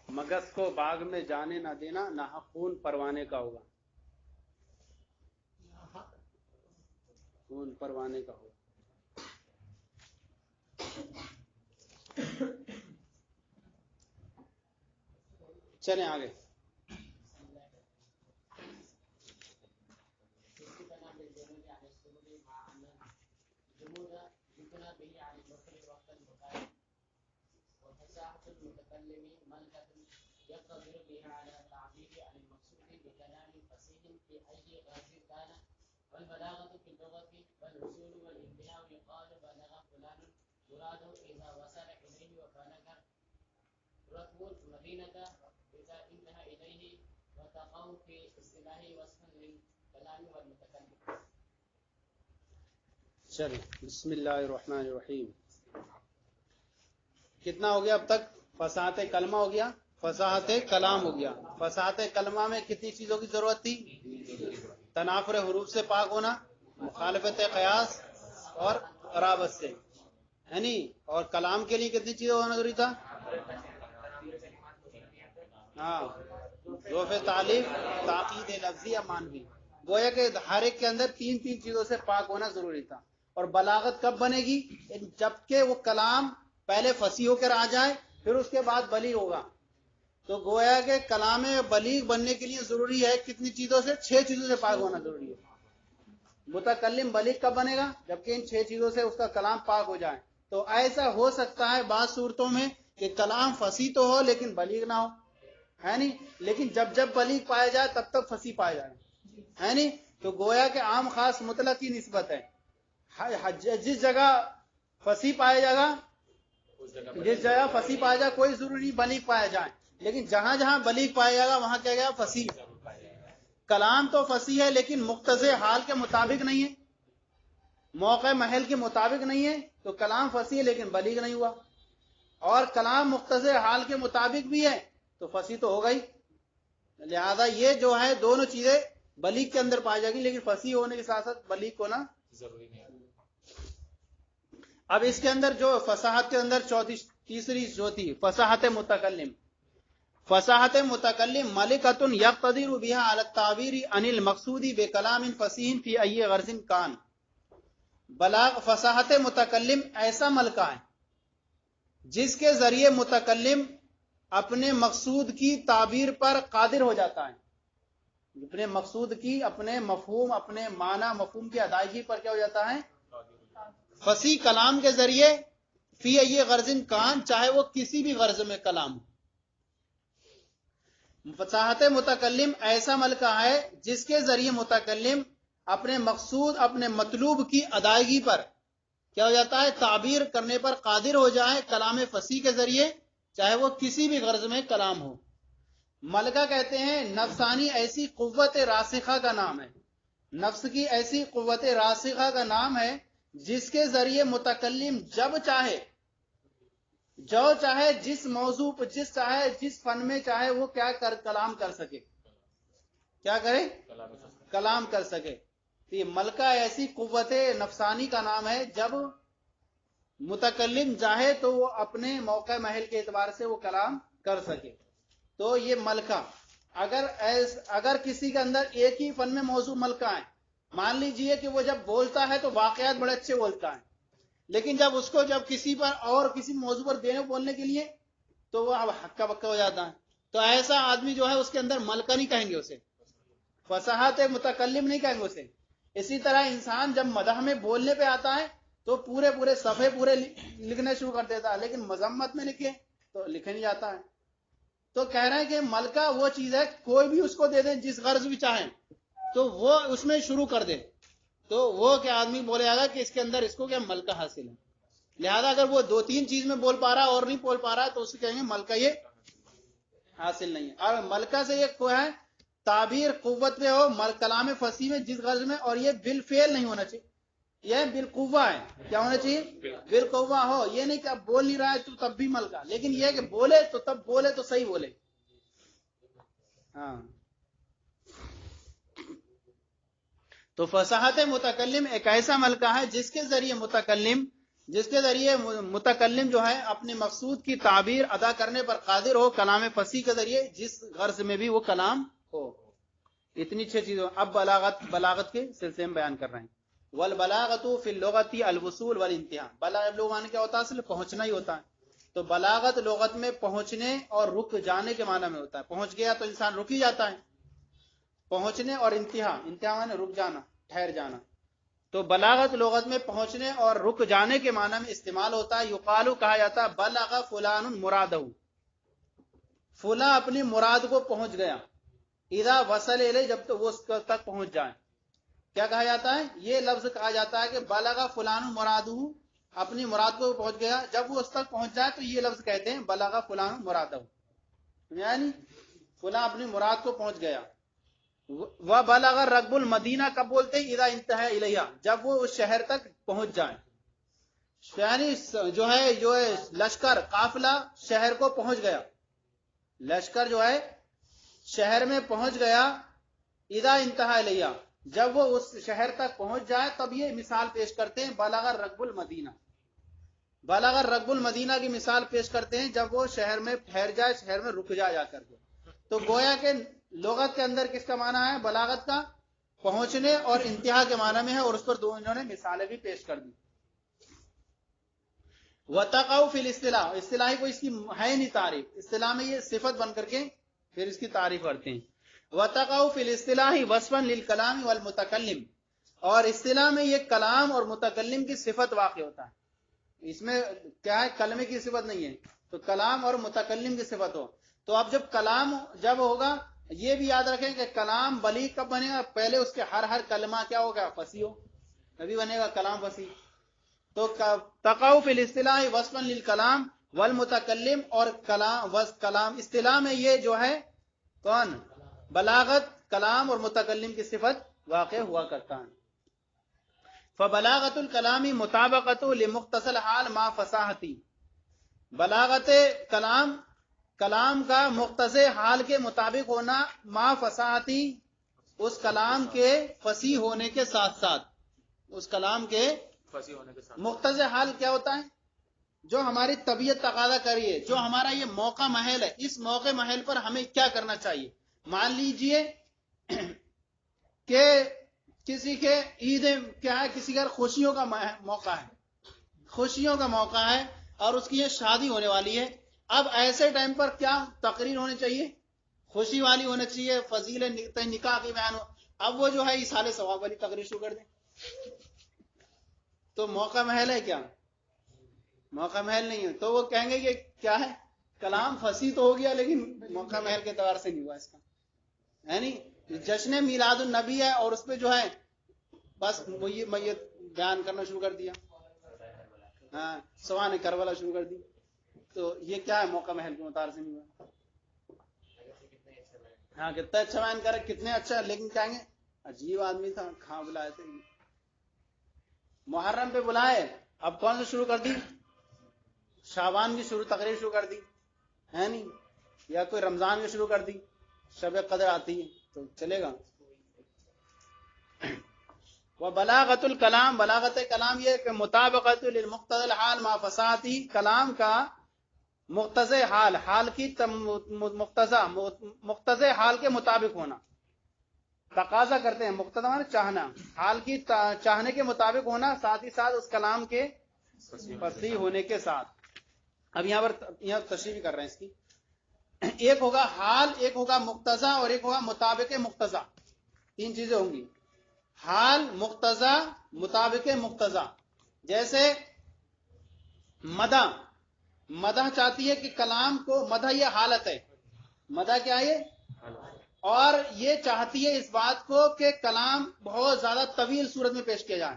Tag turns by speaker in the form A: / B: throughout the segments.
A: Mugs کو باغ میں جانے نہ دینا نہ خون پروانے کا ہوگا، خون پروانے کا ہوگا۔ چلیں آگے۔
B: يقتدر بها على التعبير عن المقصود بكلام فصيح في أي غرض كان، والبلاغة في اللغة والوصول والانتهاء يقال بلغ فلان مراده إذا وصل إليه، وبلغ ركب المدينة إذا انتهى إليه، وتقع في اصطلاح وصف للكلام والمتكلم۔
A: چلیں بسم اللہ الرحمن الرحیم۔ کتنا ہو گیا اب تک؟ فصاحت کلمہ ہو گیا، فصاحت کلام ہو گیا۔ فصاحت کلمہ میں کتنی چیزوں کی ضرورت تھی؟ تنافر حروف سے پاک ہونا، مخالفت قیاس اور قرابت سے، ہے نہیں؟ اور کلام کے لیے کتنی چیزیں ہونا ضروری تھا؟ ہاں، ظروف تعلیف، تاکید لفظی یا معنوی۔ گویا کہ ہر ایک کے اندر تین چیزوں سے پاک ہونا ضروری تھا۔ اور بلاغت کب بنے گی؟ جبکہ وہ کلام پہلے فصیح ہو کر آ جائے، پھر اس کے بعد بلیغ ہوگا۔ تو گویا کہ کلام بلیغ بننے کے لیے ضروری ہے کتنی چیزوں سے؟ 6 چیزوں سے پاک ہونا ضروری ہے۔ متکلم بلیغ کب بنے گا؟ جبکہ ان 6 چیزوں سے اس کا کلام پاک ہو جائے۔ تو ایسا ہو سکتا ہے بعض صورتوں میں کہ کلام فصیح تو ہو لیکن بلیغ نہ ہو، ہے نہیں؟ لیکن جب بلیغ پایا جائے تب تک فصیح پایا جائے، ہے نہیں؟ تو گویا کہ عام خاص مطلق کی نسبت ہے۔ جس جگہ فصیح پایا جائے گا، جس جگہ فصیح پایا جائے کوئی ضروری نہیں بلیغ پایا جائے، لیکن جہاں جہاں بلیغ پایا جائے گا وہاں کیا گیا؟ فصیح۔ کلام تو فصیح ہے لیکن مقتضی حال کے مطابق نہیں ہے، موقع محل کے مطابق نہیں ہے، تو کلام فصیح ہے لیکن بلیغ نہیں ہوا۔ اور کلام مقتضی حال کے مطابق بھی ہے تو فصیح تو ہوگا ہی۔ لہذا یہ جو ہے دونوں چیزیں بلیغ کے اندر پائی جائے گی، لیکن فصیح ہونے کے ساتھ ساتھ بلیغ ہونا ضروری نہیں ہے۔ اب اس کے اندر جو فصاحت کے اندر تیسری جو تھی فصاحت متکلم۔ فصاحت متکلم ملکۃ یقتدر بها علی التعبیر عن المقصود بکلام فصیح فی ای غرض کان۔ فصاحت متکلم ایسا ملکہ ہے جس کے ذریعے متکلم اپنے مقصود کی تعبیر پر قادر ہو جاتا ہے، اپنے مقصود کی، اپنے مفہوم، اپنے معنی مفہوم کی ادائیگی پر کیا ہو جاتا ہے؟ فصیح کلام کے ذریعے فی ای غرض کان، چاہے وہ کسی بھی غرض میں کلام ہو۔ فصاحت متکلم ایسا ملکہ ہے جس کے ذریعے متکلم اپنے مقصود، اپنے مطلوب کی ادائیگی پر کیا ہو جاتا ہے؟ تعبیر کرنے پر قادر ہو جائے کلام فصیح کے ذریعے، چاہے وہ کسی بھی غرض میں کلام ہو۔ ملکہ کہتے ہیں نفسانی ایسی قوت راسخہ کا نام ہے، نفس کی ایسی قوت راسخہ کا نام ہے جس کے ذریعے متکلم جب چاہے، جو چاہے، جس موضوع پر، جس فن میں چاہے وہ کیا کلام کر سکے، کیا کرے؟ کلام کر سکے۔ تو یہ ملکہ ایسی قوت نفسانی کا نام ہے، جب متکلم چاہے تو وہ اپنے موقع محل کے اعتبار سے وہ کلام کر سکے۔ تو یہ ملکہ اگر کسی کے اندر ایک ہی فن میں موضوع ملکہ ہے، مان لیجئے کہ وہ جب بولتا ہے تو واقعات بڑے اچھے بولتا ہے، لیکن جب اس کو کسی پر اور کسی موضوع پر بولنے کے لیے تو وہ اب ہکا بکا ہو جاتا ہے، تو ایسا آدمی جو ہے اس کے اندر ملکہ نہیں کہیں گے اسے، فصاحت متکلم نہیں کہیں گے اسے۔ اسی طرح انسان جب مدح میں بولنے پہ آتا ہے تو پورے صفحے پورے لکھنے شروع کر دیتا ہے، لیکن مذمت میں لکھے تو لکھے نہیں جاتا ہے۔ تو کہہ رہے ہیں کہ ملکہ وہ چیز ہے کوئی بھی اس کو دے دیں جس غرض بھی چاہیں تو وہ اس میں شروع کر دے، تو وہ کیا آدمی بولے گا کہ اس کے اندر اس کو کیا ملکہ حاصل ہے۔ لہذا اگر وہ 2-3 چیز میں بول پا رہا اور نہیں بول پا رہا تو اسے کہیں گے ملکہ یہ حاصل نہیں ہے۔ اور ملکہ سے یہ کوئی ہے تعبیر قوت میں ہو، کلام فصیح میں جس غرض میں، اور یہ بالفعل نہیں ہونا چاہیے، یہ بالقوہ ہے۔ کیا ہونا چاہیے؟ بالقوہ ہو۔ یہ نہیں کہ اب بول نہیں رہا ہے تو تب بھی ملکہ، لیکن یہ کہ بولے تو تب بولے تو صحیح بولے۔ ہاں، تو فصاحت متکلم ایک ایسا ملکہ ہے جس کے ذریعے متکلم جس کے ذریعے متکلم جو ہے اپنے مقصود کی تعبیر ادا کرنے پر قادر ہو کلام فصیح کے ذریعے، جس غرض میں بھی وہ کلام ہو. اتنی 6 چیزوں. اب بلاغت کے سلسلے میں بیان کر رہے ہیں. والبلاغت فی اللغت الوصول والانتہاء. بلاغت لغت میں کیا ہوتا ہے؟ اصل پہنچنا ہی ہوتا ہے. تو بلاغت لغت میں پہنچنے اور رک جانے کے معنی میں ہوتا ہے. پہنچ گیا تو انسان رک ہی جاتا ہے. پہنچنے اور انتہا معنی رک جانا، ٹھہر جانا. تو بلاغت لغت میں پہنچنے اور رک جانے کے معنی میں استعمال ہوتا ہے. یقالو کہا جاتا ہے بلغ فلان مرادہ، فلاں اپنی مراد کو پہنچ گیا. اذا وصل الیہ، جب تو وہ اس تک پہنچ جائے. کیا کہا جاتا ہے؟ یہ لفظ کہا جاتا ہے کہ بلغ فلان مرادہ، اپنی مراد کو پہنچ گیا. جب وہ اس تک پہنچ جائے تو یہ لفظ کہتے ہیں بلغ فلان مرادہ، یعنی فلاں اپنی مراد کو پہنچ گیا. وَبَلَغَ رَكْبُ الْمَدِينَةَ کب بولتے ہیں؟ اذا انتہا الیہا، جب وہ اس شہر تک پہنچ جائیں. یعنی جو ہے لشکر قافلہ شہر کو پہنچ گیا، لشکر جو ہے شہر میں پہنچ گیا. اذا انتہا الیہا، جب وہ اس شہر تک پہنچ جائے تب یہ مثال پیش کرتے ہیں بلغ الركب المدینہ. بلغ الركب المدینہ کی مثال پیش کرتے ہیں جب وہ شہر میں ٹھہر جائے، شہر میں رک جا کر کے. تو گویا کہ لغت کے اندر کس کا معنی ہے؟ بلاغت کا پہنچنے اور انتہا کے معنی میں ہے، اور اس پر دو انہوں نے مثالیں بھی پیش کر دی. وتقع فی الاصطلاح، اصطلاحی کو اس کی ہے نہیں تعریف، اصطلاح میں یہ صفت بن کر کے پھر اس کی تعریف کرتے ہیں. وتقع فی الاصطلاح وصفا للکلام والمتکلم، اور اصطلاح میں یہ کلام اور متکلم کی صفت واقع ہوتا ہے. اس میں کیا ہے؟ کلمے کی صفت نہیں ہے، تو کلام اور متکلم کی صفت ہو. تو اب جب کلام جب ہوگا، یہ بھی یاد رکھیں کہ کلام بلیغ کب بنے گا؟ پہلے اس کے ہر کلمہ کیا ہوگا؟ فصیح ہو، تبھی بنے گا کلام فصیح. تو تقع فی الاصطلاح وصفا للکلام والمتکلم، اور کلام اصطلاح میں یہ جو ہے کون؟ بلاغت، کلام اور متکلم کی صفت واقع ہوا کرتا ہے. فبلاغت الکلام مطابقت لمختصر حال ما فصاحتی، بلاغت کلام کا مختصر حال کے مطابق ہونا، ما فصاحتی، اس کلام کے فصیح ہونے کے ساتھ ساتھ. اس کلام کے
C: فصیح ہونے کے ساتھ
A: مختصر حال کیا ہوتا ہے؟ جو ہماری طبیعت تقاضا کریے، جو ہمارا یہ موقع محل ہے، اس موقع محل پر ہمیں کیا کرنا چاہیے. مان لیجئے کہ کسی کے عید کیا ہے، کسی کا خوشیوں کا موقع ہے، خوشیوں کا موقع ہے اور اس کی یہ شادی ہونے والی ہے. اب ایسے ٹائم پر کیا تقریر ہونی چاہیے؟ خوشی والی ہونا چاہیے، فضیل نکاح کی بیان ہو. اب وہ جو ہے ایصال ثواب والی تقریر شروع کر دیں تو موقع محل ہے کیا؟ موقع محل نہیں ہے. تو وہ کہیں گے کہ کیا ہے؟ کلام فصیح تو ہو گیا لیکن موقع محل کے اعتبار سے نہیں ہوا اس کا. یعنی جشن میلاد النبی ہے اور اس پہ جو ہے بس وہی میت بیان کرنا شروع کر دیا، ہاں سوان کربلا شروع کر دی. تو یہ کیا ہے؟ موقع محل کے مطابق سے نہیں ہوا. ہاں کتنا اچھا بیان کرے، کتنے اچھا، لیکن کہیں گے عجیب آدمی تھا، کہاں بلائے تھے. محرم پہ بلائے، اب کون سے شروع کر دی؟ شعبان کی تقریر شروع کر دی ہے نہیں، یا کوئی رمضان کی شروع کر دی، شب قدر آتی ہے تو چلے گا. وہ بلاغت الکلام، بلاغت کلام یہ کہ مطابقت للمقتضى الحال ما فصاحتی، کلام کا مقتضی حال، حال کی مقتضی حال کے مطابق ہونا. تقاضا کرتے ہیں، مقتضی معنی چاہنا، حال کی چاہنے کے مطابق ہونا، ساتھ ہی ساتھ اس کلام کے فصیح ہونے کے ساتھ. اب یہاں تشریح کر رہے ہیں اس کی. ایک ہوگا حال، ایک ہوگا مقتضی، اور ایک ہوگا مطابق مقتضی. 3 چیزیں ہوں گی، حال، مقتضی، مطابق مقتضی. جیسے مدح چاہتی ہے کہ کلام کو، مدح یہ حالت ہے، مدح کیا ہے؟ اور یہ چاہتی ہے اس بات کو کہ کلام بہت زیادہ طویل صورت میں پیش کیا جائے.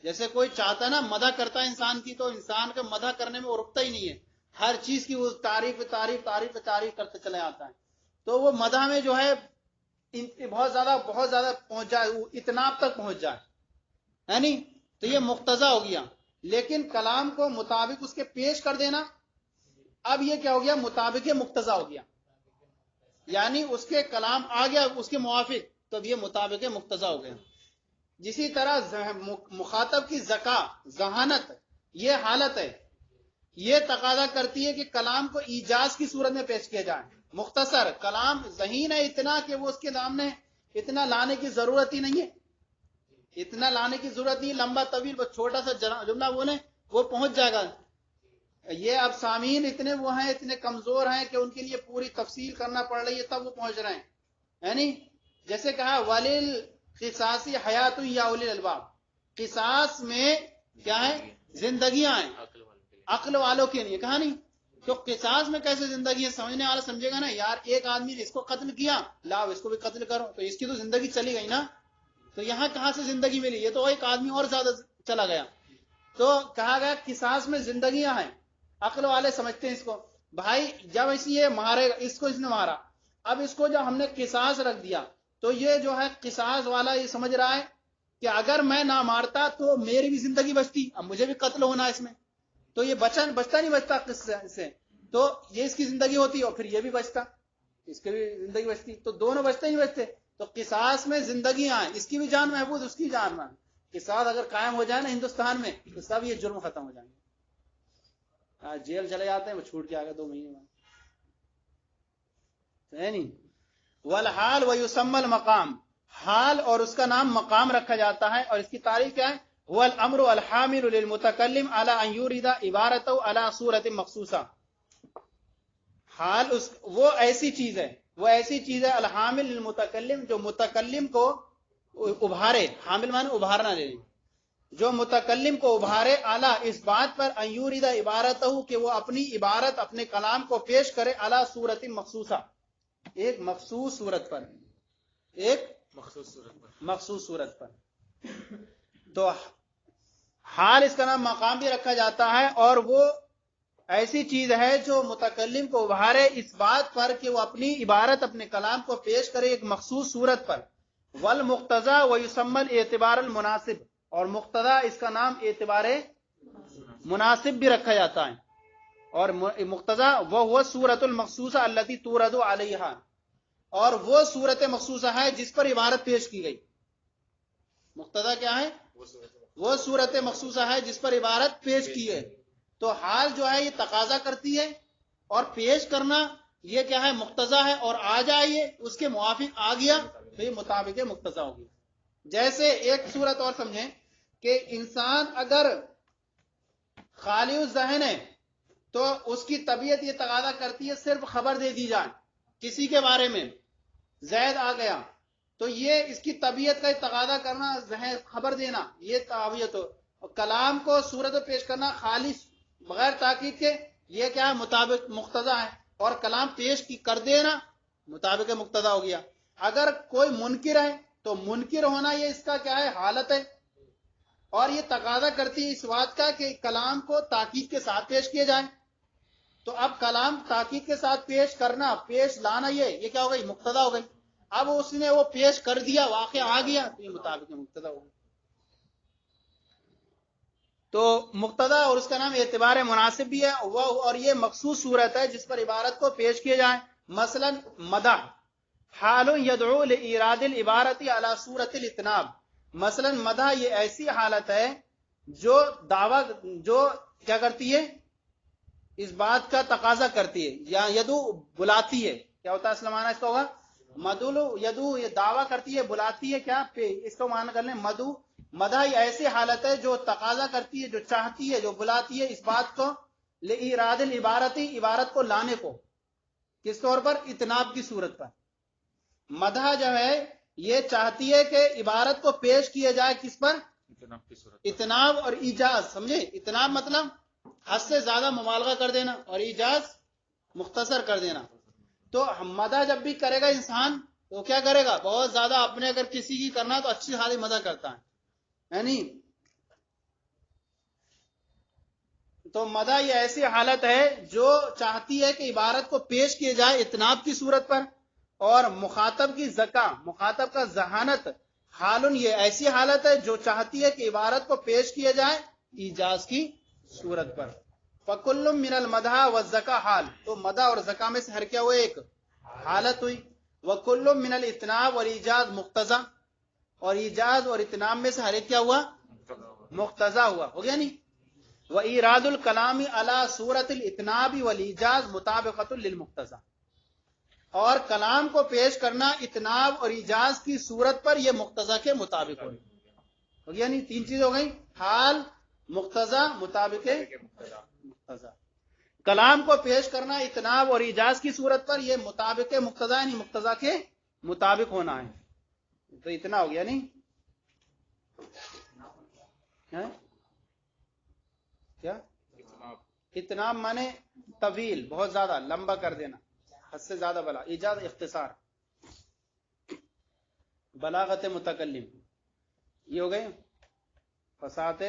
A: جیسے کوئی چاہتا ہے نا، مدح کرتا ہے انسان کی، تو انسان کا مدح کرنے میں وہ رکتا ہی نہیں ہے، ہر چیز کی وہ تعریف کرتے چلے آتا ہے. تو وہ مدح میں جو ہے بہت زیادہ پہنچ جائے، اتناب تک پہنچ جائے، ہے نہیں. تو یہ مقتضی ہو گیا. لیکن کلام کو مطابق اس کے پیش کر دینا، اب یہ کیا ہو گیا؟ مطابق مقتضی ہو گیا. یعنی اس کے کلام آ گیا اس کے موافق، تو اب یہ مطابق مقتضی ہو گیا. جسی طرح مخاطب کی ذکا، ذہانت یہ حالت ہے، یہ تقاضا کرتی ہے کہ کلام کو ایجاز کی صورت میں پیش کیا جائے. مختصر کلام ذہین ہے اتنا کہ وہ اس کے سامنے اتنا لانے کی ضرورت ہی نہیں ہے، اتنا لانے کی ضرورت نہیں، لمبا طویل وہ چھوٹا سا جملہ بولیں وہ پہنچ جائے گا. یہ اب سامعین اتنے وہ ہیں، اتنے کمزور ہیں کہ ان کے لیے پوری تفصیل کرنا پڑ رہی ہے تب وہ پہنچ رہے ہیں. یعنی جیسے کہا ولیل قصاصی حیات یا اولی الالباب، قصاص میں کیا ہے؟ زندگیاں ہیں عقل والوں کے لیے. کہا نہیں تو قصاص میں کیسے زندگی ہے؟ سمجھنے والا سمجھے گا نا، یار ایک آدمی نے اس کو قتل کیا، لاؤ اس کو بھی قتل کرو، تو اس کی تو زندگی چلی گئی نا. تو یہاں کہاں سے زندگی ملی؟ یہ تو ایک آدمی اور زیادہ چلا گیا. تو کہا گیا قصاص میں زندگیاں ہیں، عقل والے سمجھتے ہیں اس کو. بھائی جب اس یہ مارے، اس کو اس نے مارا، اب اس کو جب ہم نے قصاص رکھ دیا تو یہ جو ہے قصاص والا یہ سمجھ رہا ہے کہ اگر میں نہ مارتا تو میری بھی زندگی بچتی، اب مجھے بھی قتل ہونا اس میں، تو یہ بچتا نہیں بچتا قصے سے، تو یہ اس کی زندگی ہوتی اور پھر یہ بھی بچتا، اس کی بھی زندگی بچتی، تو دونوں بچتے ہی بچتے. تو قصاص میں زندگیاں ہیں، اس کی بھی جان محفوظ، اس کی جان محفوظ. قصاص اگر قائم ہو جائے نا ہندوستان میں تو سب یہ جرم ختم ہو جائیں گے. جیل چلے جاتے ہیں وہ چھوٹ کے آگے 2 مہینے بعد ہے نہیں. والحال ویسمى المقام، حال اور اس کا نام مقام رکھا جاتا ہے. اور اس کی تعریف کیا ہے؟ هو الامر الحامل للمتکلم على ان يورد عبارته على صورت مخصوصہ. حال وہ ایسی چیز ہے الحامل للمتکلم جو متکلم کو ابھارے، حامل معنی ابھارنا لے، جو متکلم کو ابھارے اعلیٰ اس بات پر ان یورد عبارتہ کہ وہ اپنی عبارت اپنے کلام کو پیش کرے اعلیٰ صورت مخصوصہ، ایک مخصوص صورت پر، ایک مخصوص صورت پر. تو حال اس کا نام مقام بھی رکھا جاتا ہے، اور وہ ایسی چیز ہے جو متکلم کو ابھارے اس بات پر کہ وہ اپنی عبارت اپنے کلام کو پیش کرے ایک مخصوص صورت پر. والمقتضى ويسمى الاعتبار المناسب، اور مقتضا اس کا نام اعتبار مناسب بھی رکھا جاتا ہے. اور مقتضا وہ صورت المخصوصہ التي تورد علیہا، اور وہ صورت مخصوصہ ہے جس پر عبارت پیش کی گئی. مقتضا کیا ہے؟ وہ صورت مخصوصہ ہے جس پر عبارت پیش کی ہے. تو حال جو ہے یہ تقاضا کرتی ہے، اور پیش کرنا یہ کیا ہے؟ مقتضا ہے. اور آ جائے اس کے موافق آ گیا تو یہ مطابق مقتضا ہوگی. جیسے ایک صورت اور سمجھیں کہ انسان اگر خالی الذہن ہے تو اس کی طبیعت یہ تقاضا کرتی ہے صرف خبر دے دی جائے کسی کے بارے میں، زید آ گیا، تو یہ اس کی طبیعت کا تقاضا کرنا، خبر دینا، یہ طبیعت ہو. کلام کو صورت پیش کرنا خالص بغیر تاکید کے، یہ کیا ہے؟ مطابق مقتضا ہے. اور کلام پیش کی کر دینا مطابق مقتضا ہو گیا. اگر کوئی منکر ہے تو منکر ہونا یہ اس کا کیا ہے؟ حالت ہے. اور یہ تقاضا کرتی ہے اس بات کا کہ کلام کو تاکید کے ساتھ پیش کیا جائے. تو اب کلام تاکید کے ساتھ پیش کرنا، پیش لانا، یہ کیا ہو گئی؟ مقتضا ہو گئی. اب اس نے وہ پیش کر دیا، واقع آ گیا، تو یہ مطابق مقتضا ہو گئی. تو مقتضا اور اس کا نام اعتبار مناسب بھی ہے، وہ اور یہ مخصوص صورت ہے جس پر عبارت کو پیش کیا جائے. مثلا مدح حال یدعو لإیراد العبارت علی صورت الاتناب. مثلا مدح یہ ایسی حالت ہے جو دعویٰ، جو کیا کرتی ہے؟ اس بات کا تقاضا کرتی ہے. یا یدو بلاتی ہے، کیا ہوتا ہے اصل معنی اس کا ہوگا؟ مدلو یدو، یہ دعویٰ کرتی ہے، بلاتی ہے، کیا اس کو معنی کر لیں مدو. مدح یہ ایسی حالت ہے جو تقاضا کرتی ہے، جو چاہتی ہے، جو بلاتی ہے اس بات کو لإیراد العبارتی، عبارت کو لانے کو، کس طور پر؟ اتناب کی صورت پر. مدح جو ہے یہ چاہتی ہے کہ عبارت کو پیش کیا جائے کس پر؟ اتناب اور ایجاز. سمجھے؟ اتناب مطلب حد سے زیادہ مبالغہ کر دینا، اور ایجاز مختصر کر دینا. تو مدح جب بھی کرے گا انسان تو کیا کرے گا؟ بہت زیادہ اپنے اگر کسی کی کرنا تو اچھی خاصی مدح کرتا ہے نہیں. تو مدح یہ ایسی حالت ہے جو چاہتی ہے کہ عبارت کو پیش کیا جائے اتناب کی صورت پر. اور مخاطب کی ذکا، مخاطب کا ذہانت، حالن یہ ایسی حالت ہے جو چاہتی ہے کہ عبارت کو پیش کیا جائے ایجاز کی صورت پر. فکل من المدح والذکا حال، تو مدح اور ذکا میں سے ہر کیا ہوئے؟ ایک حالت ہوئی. وکل من الاتناب والایجاز مقتضا، اور ایجاز اور اتناب میں سے ہر ایک کیا ہوا؟ مقتضا ہوا. ہو گیا نہیں؟ وَإِيرَادُ الْكَلَامِ عَلَى صُورَةِ الْإِطْنَابِ وَالْإِيجَازِ مُطَابِقَةٌ لِلْمُقْتَضَى، اور کلام کو پیش کرنا اطناب اور ایجاز کی صورت پر یہ مقتضا کے مطابق ہو گیا. نہیں، تین چیز ہو گئی، حال، مقتضا، مطابق مقتضا. کلام کو پیش کرنا اطناب اور ایجاز کی صورت پر یہ مطابق مقتضا یعنی مقتضا کے مطابق ہونا ہے. تو اتنا ہو گیا. نہیں کیا اتناب مانے طویل، بہت زیادہ لمبا کر دینا، حد سے زیادہ بلا. ایجاز اختصار. بلاغت متکلم یہ ہو گئے. فصاحت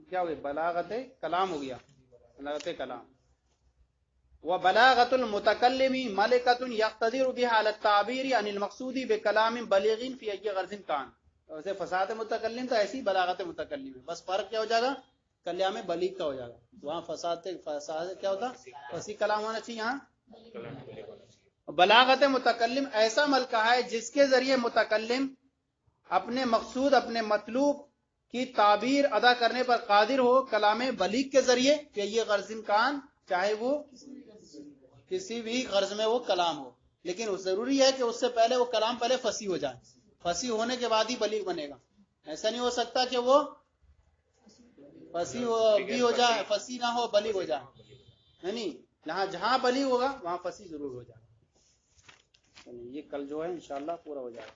A: کیا ہو گئی؟ بلاغت کلام ہو گیا، بلاغت کلام. وبلاغت المتکلم ملکۃ یقتدر بها على التعبیر عن المقصود بکلام بلیغ فی ای غرض کان. ویسے فصاحت متکلم تو ایسی بلاغت متکلم ہے، بس فرق کیا ہو جائے گا؟ کلام بلیغ کا ہو جائے گا. وہاں فصاحت کیا ہوتا؟ فصیح کلام ہونا چاہیے. یہاں بلاغت متکلم ایسا ملکہ ہے جس کے ذریعے متکلم اپنے مقصود، اپنے مطلوب کی تعبیر ادا کرنے پر قادر ہو کلام بلیغ کے ذریعے کہ یہ غرض کان، چاہے وہ کسی بھی غرض میں وہ کلام ہو. لیکن ضروری ہے کہ اس سے پہلے وہ کلام پہلے فصیح ہو جائے، فصیح ہونے کے بعد ہی بلیغ بنے گا. ایسا نہیں ہو سکتا کہ وہ فصیح بھی ہو جائے، فصیح نہ ہو بلیغ ہو جائے. نہیں، جہاں بلیغ ہوگا وہاں فصیح ضرور ہو جائے. یہ کل جو ہے انشاءاللہ پورا ہو جائے گا.